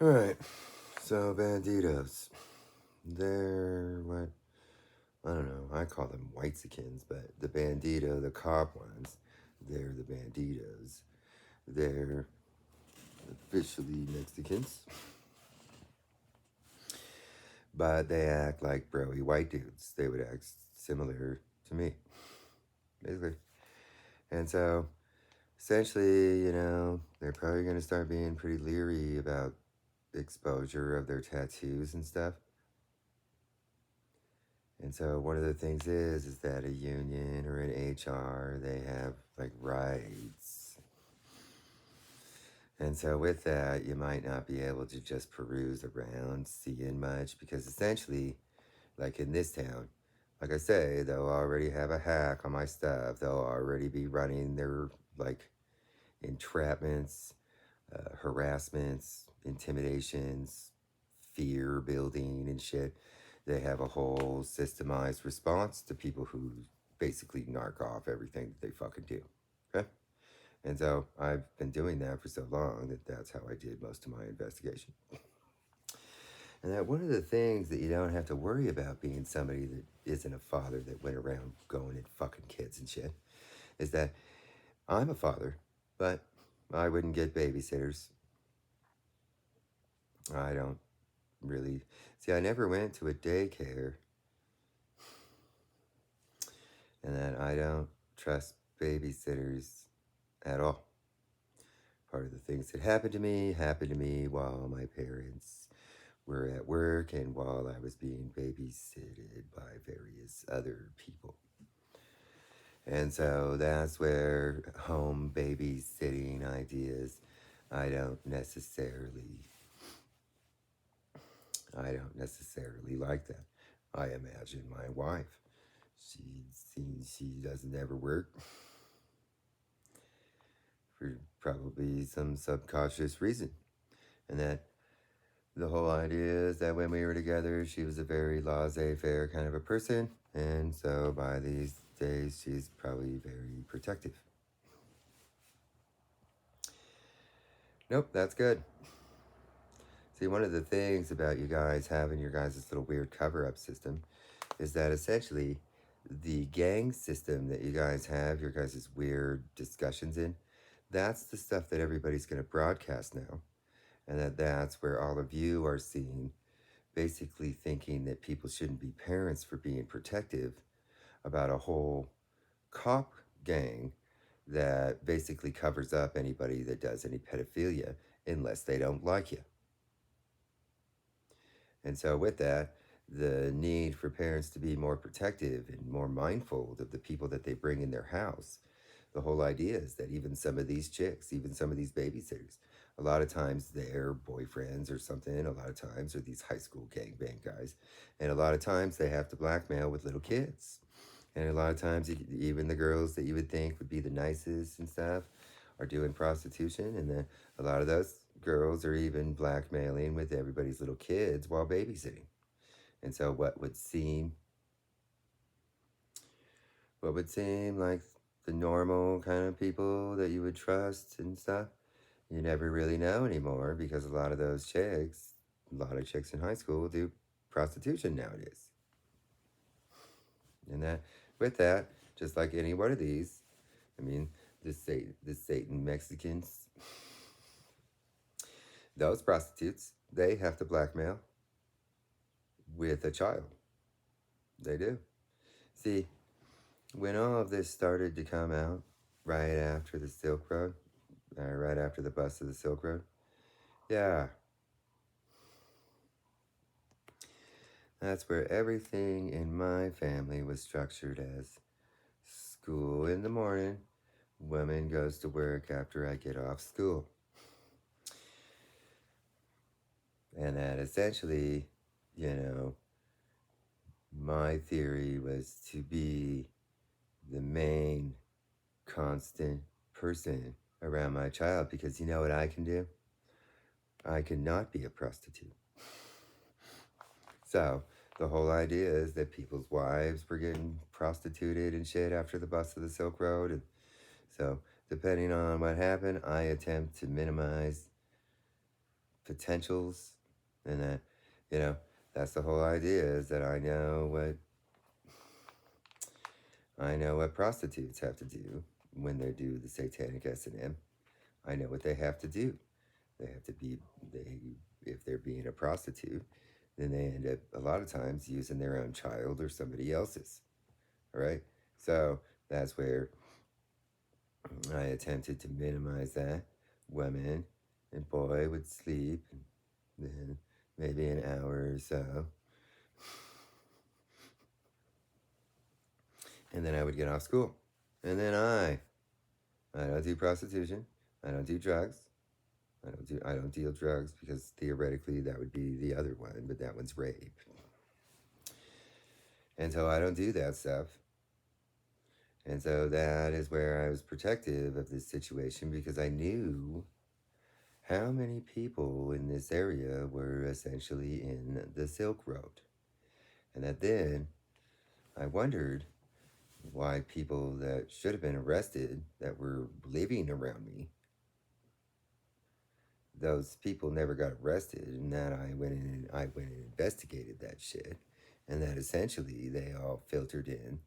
Alright, so bandittos. They're what? I don't know. I call them whitesicans, but the bandito, the cop ones, they're the bandittos. They're officially Mexicans, but they act like broy white dudes. They would act similar to me, basically. And so, essentially, they're probably going to start being pretty leery about exposure of their tattoos and stuff. And so one of the things is that a union or an HR, they have like rights. And so with that, you might not be able to just peruse around seeing much because essentially, like in this town, like I say, they'll already have a hack on my stuff. They'll already be running their like entrapments, harassments, intimidations, fear building and shit. They have a whole systemized response to people who basically narc off everything that they fucking do. Okay? And so I've been doing that for so long that that's how I did most of my investigation. And that one of the things that you don't have to worry about being somebody that isn't a father that went around going and fucking kids and shit is that I'm a father, but I wouldn't get babysitters. I don't really. See, I never went to a daycare, and that I don't trust babysitters at all. Part of the things that happened to me while my parents were at work and while I was being babysitted by various other people. And so that's where home babysitting ideas, I don't necessarily like that. I imagine my wife, she doesn't ever work for probably some subconscious reason. And that the whole idea is that when we were together, she was a very laissez-faire kind of a person. And so by these days, she's probably very protective. Nope, that's good. See, one of the things about you guys having your guys' little weird cover-up system is that essentially the gang system that you guys have, your guys' weird discussions in, that's the stuff that everybody's going to broadcast now. And that's where all of you are seeing, basically thinking that people shouldn't be parents for being protective about a whole cop gang that basically covers up anybody that does any pedophilia unless they don't like you. And so, with that, the need for parents to be more protective and more mindful of the people that they bring in their house. The whole idea is that even some of these chicks, even some of these babysitters, a lot of times they're boyfriends or something, a lot of times are these high school gangbang guys, and a lot of times they have to blackmail with little kids. And a lot of times, even the girls that you would think would be the nicest and stuff are doing prostitution, and then a lot of those girls are even blackmailing with everybody's little kids while babysitting. And so what would seem like the normal kind of people that you would trust and stuff, you never really know anymore because a lot of those chicks, a lot of chicks in high school do prostitution nowadays. And that with that, just like any one of these, I mean, the Satan Mexicans, those prostitutes, they have to blackmail with a child. They do. See, when all of this started to come out, right after the Silk Road, right after the bust of the Silk Road, yeah, that's where everything in my family was structured as school in the morning, woman goes to work after I get off school. And that essentially, you know, my theory was to be the main constant person around my child because you know what I can do? I cannot be a prostitute. So the whole idea is that people's wives were getting prostituted and shit after the bust of the Silk Road. And so depending on what happened, I attempt to minimize potentials, and that, you know, that's the whole idea, is that I know what prostitutes have to do when they do the satanic S&M. I know what they have to do. They have to be they if they're being a prostitute, then they end up a lot of times using their own child or somebody else's. All right? So that's where I attempted to minimize that. Woman and boy would sleep, and then maybe an hour or so. And then I would get off school. And then I don't do prostitution. I don't do drugs. I don't deal drugs, because theoretically that would be the other one, but that one's rape. And so I don't do that stuff. And so that is where I was protective of this situation, because I knew how many people in this area were essentially in the Silk Road. And that then I wondered why people that should have been arrested, that were living around me, those people never got arrested, and that I went and investigated that shit, and that essentially they all filtered in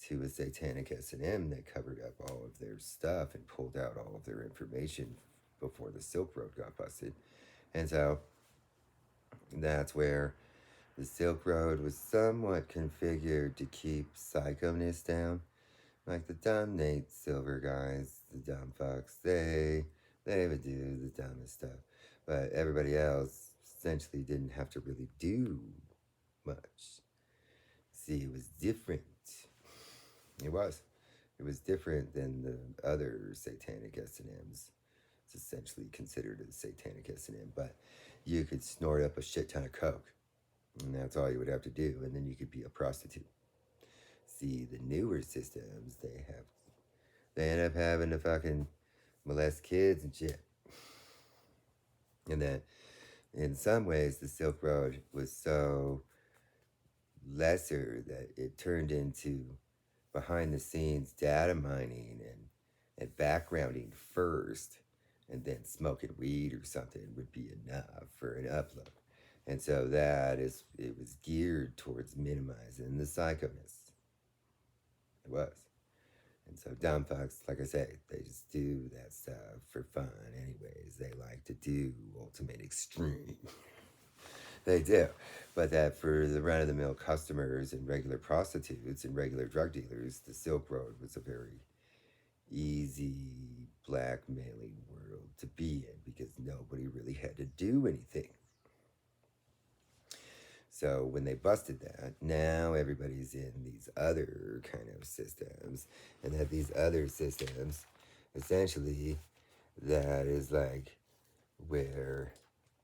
to a satanic S&M that covered up all of their stuff and pulled out all of their information before the Silk Road got busted. And so that's where the Silk Road was somewhat configured to keep psychoness down. Like the dumb Nate Silver guys, the dumb fucks, they would do the dumbest stuff. But everybody else essentially didn't have to really do much. See, it was different. It was. It was different than the other satanic S&Ms. It's essentially considered a satanic S&M, but you could snort up a shit ton of coke, and that's all you would have to do, and then you could be a prostitute. See, the newer systems, they end up having to fucking molest kids and shit. And that in some ways the Silk Road was so lesser that it turned into behind the scenes data mining and backgrounding first, and then smoking weed or something would be enough for an upload. And so it was geared towards minimizing the psychoness. It was. And so dumb fucks, like I say, they just do that stuff for fun anyways. They like to do ultimate extreme. They do. But that for the run-of-the-mill customers and regular prostitutes and regular drug dealers, the Silk Road was a very easy blackmailing world to be in, because nobody really had to do anything. So when they busted that, now everybody's in these other kind of systems, and that these other systems, essentially, that is like where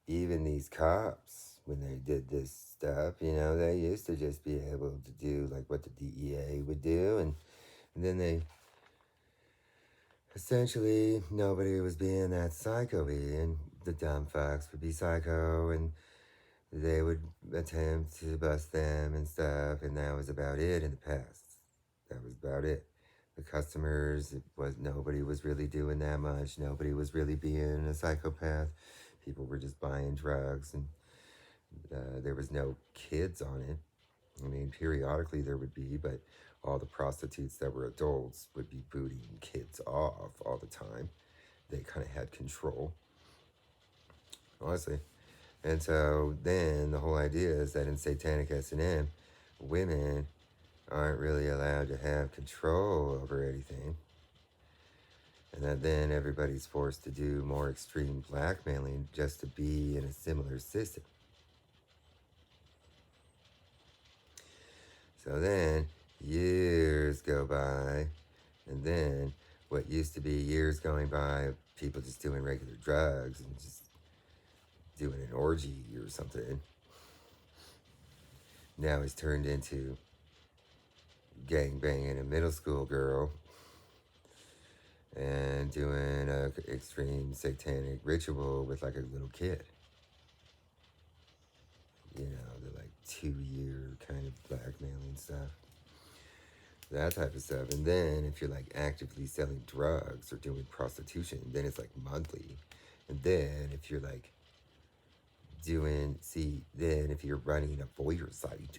even these cops, when they did this stuff, they used to just be able to do like what the DEA would do, and then they essentially, nobody was being that psycho-y, and the dumb fucks would be psycho, and they would attempt to bust them and stuff, and that was about it in the past. That was about it. The customers, nobody was really doing that much. Nobody was really being a psychopath. People were just buying drugs, and there was no kids on it. I mean, periodically there would be, but all the prostitutes that were adults would be booting kids off all the time. They kind of had control, honestly. And so then the whole idea is that in satanic S&M, women aren't really allowed to have control over anything. And that then everybody's forced to do more extreme blackmailing just to be in a similar system. So then years go by, and then what used to be years going by of people just doing regular drugs and just doing an orgy or something, now is turned into gang banging a middle school girl and doing a extreme satanic ritual with like a little kid. The like 2-year kind of blackmailing stuff. That type of stuff. And then if you're like actively selling drugs or doing prostitution, then it's like monthly. And then if you're like then if you're running a voyeur site,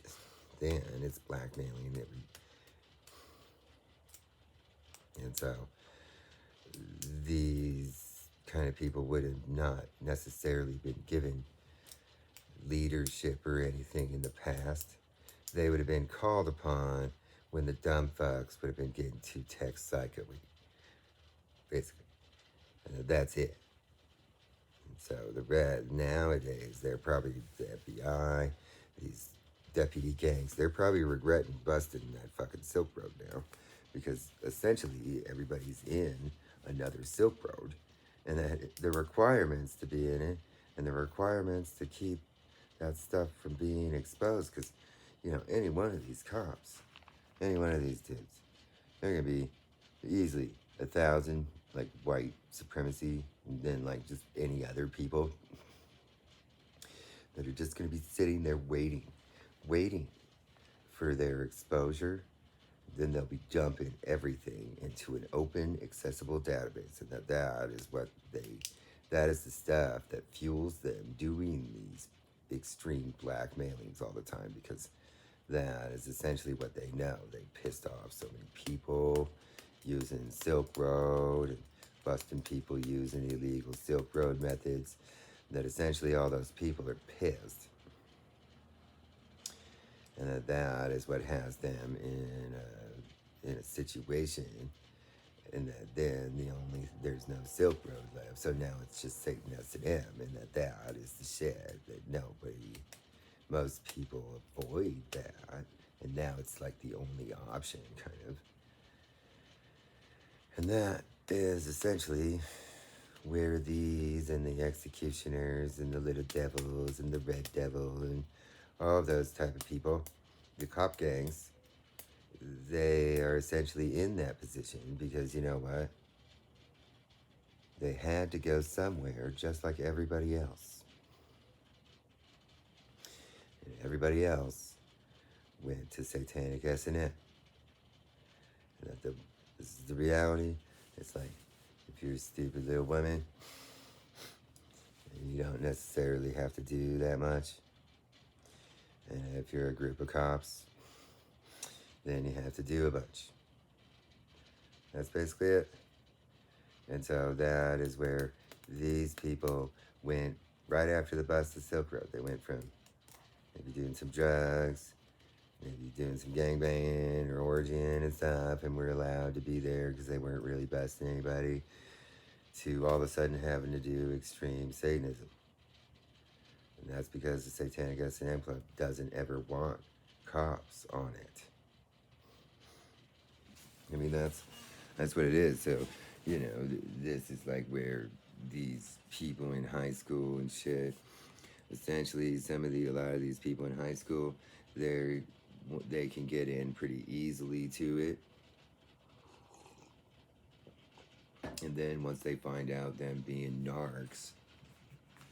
then it's blackmailing every. And so these kind of people would have not necessarily been given leadership or anything in the past. They would have been called upon when the dumb fucks would have been getting too tech psychoey, basically. And that's it. And so the red nowadays, they're probably the FBI, these deputy gangs, they're probably regretting busting that fucking Silk Road now, because essentially everybody's in another Silk Road, and that the requirements to be in it and the requirements to keep that stuff from being exposed, because any one of these cops, any one of these dudes, they're gonna be easily 1,000 like white supremacy, and then like just any other people that are just gonna be sitting there waiting for their exposure. Then they'll be dumping everything into an open, accessible database, and that is the stuff that fuels them doing these extreme blackmailings all the time, because that is essentially what they know. They pissed off so many people using Silk Road and busting people using illegal Silk Road methods, that essentially all those people are pissed. And that is what has them in a situation, and that then there's no Silk Road left. So now it's just Satan S&M, and that is the shit that most people avoid that, and now it's like the only option, kind of. And that is essentially where these and the executioners and the little devils and the red devil and all of those type of people, the cop gangs, they are essentially in that position because you know what? They had to go somewhere just like everybody else. And everybody else went to satanic S&M. And this is the reality. It's like, if you're a stupid little woman, you don't necessarily have to do that much. And if you're a group of cops, then you have to do a bunch. That's basically it. And so that is where these people went right after the bust of Silk Road. They went from maybe doing some drugs, maybe doing some gangbanging or orgying and stuff, and were allowed to be there because they weren't really busting anybody, to all of a sudden having to do extreme Satanism. And that's because the Satanic S&M Club doesn't ever want cops on it. I mean, that's what it is. So, this is like where these people in high school and shit, essentially a lot of these people in high school, they can get in pretty easily to it. And then once they find out them being narcs,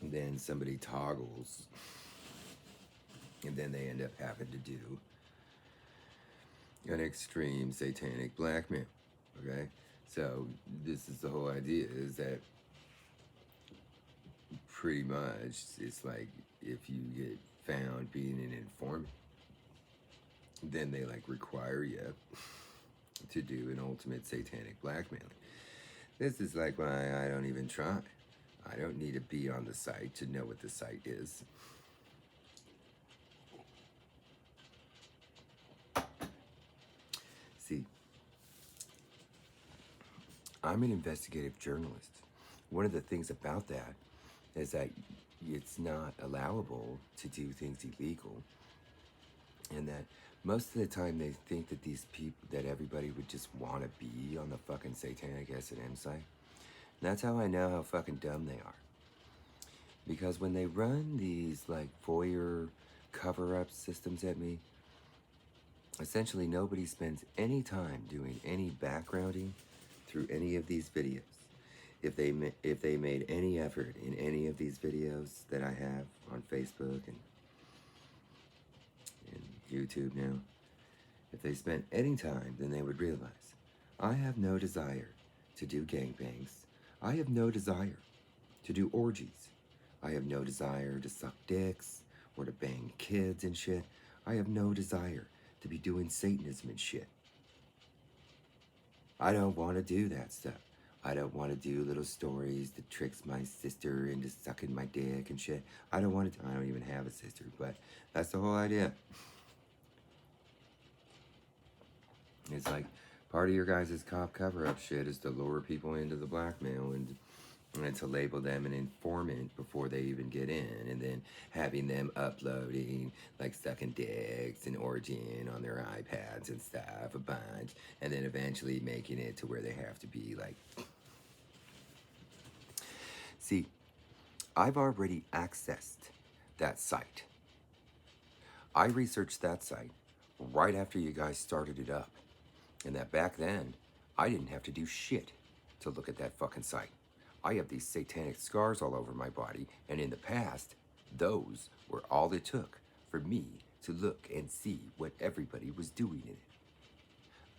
then somebody toggles, and then they end up having to do an extreme satanic blackmail. Okay? So this is the whole idea, is that pretty much it's like if you get found being an informant, then they like require you to do an ultimate satanic blackmailing. This is like why I don't even try. I don't need to be on the site to know what the site is. See, I'm an investigative journalist. One of the things about that is that it's not allowable to do things illegal, and that most of the time they think that these people, that everybody would just want to be on the fucking Satanic S&M site. And that's how I know how fucking dumb they are. Because when they run these like voyeur cover-up systems at me, essentially nobody spends any time doing any backgrounding through any of these videos. If they made any effort in any of these videos that I have on Facebook and YouTube now, if they spent any time, then they would realize I have no desire to do gangbangs. I have no desire to do orgies. I have no desire to suck dicks or to bang kids and shit. I have no desire to be doing Satanism and shit. I don't want to do that stuff. I don't want to do little stories that tricks my sister into sucking my dick and shit. I don't want to. I don't even have a sister, but that's the whole idea. It's like part of your guys' cop cover-up shit is to lure people into the blackmail and to label them an informant before they even get in, and then having them uploading like sucking dicks and orgying on their iPads and stuff a bunch, and then eventually making it to where they have to be like. See, I've already accessed that site. I researched that site right after you guys started it up, and that back then I didn't have to do shit to look at that fucking site. I have these satanic scars all over my body, and in the past, those were all it took for me to look and see what everybody was doing in it.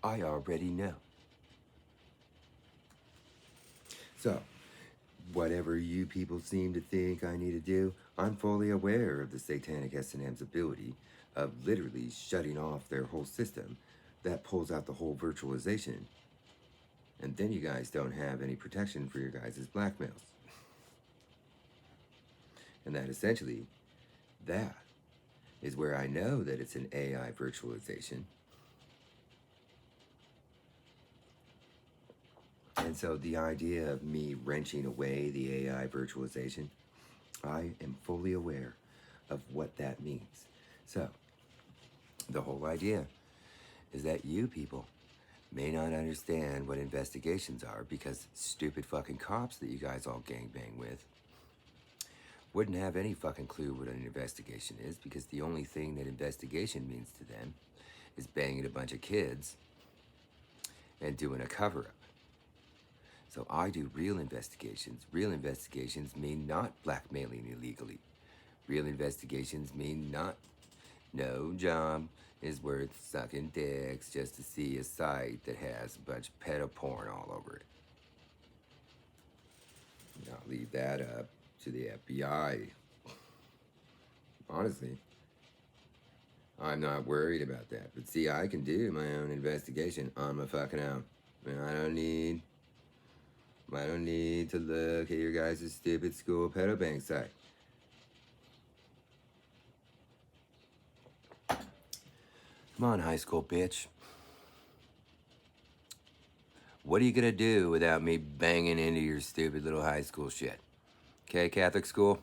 I already know. So, whatever you people seem to think I need to do, I'm fully aware of the satanic S&M's ability of literally shutting off their whole system that pulls out the whole virtualization. And then you guys don't have any protection for your guys' blackmails. And that essentially, that is where I know that it's an AI virtualization. And so the idea of me wrenching away the AI virtualization, I am fully aware of what that means. So the whole idea is that you people may not understand what investigations are because stupid fucking cops that you guys all gangbang with wouldn't have any fucking clue what an investigation is, because the only thing that investigation means to them is banging a bunch of kids and doing a cover-up. So I do real investigations. Real investigations mean not blackmailing illegally. Real investigations mean not no job is worth sucking dicks just to see a site that has a bunch of pedo porn all over it. I'll leave that up to the FBI. Honestly, I'm not worried about that. But see, I can do my own investigation on my fucking own. I don't need to look at your guys' stupid school pedo bank site. Come on, high school bitch. What are you gonna do without me banging into your stupid little high school shit? Okay, Catholic school?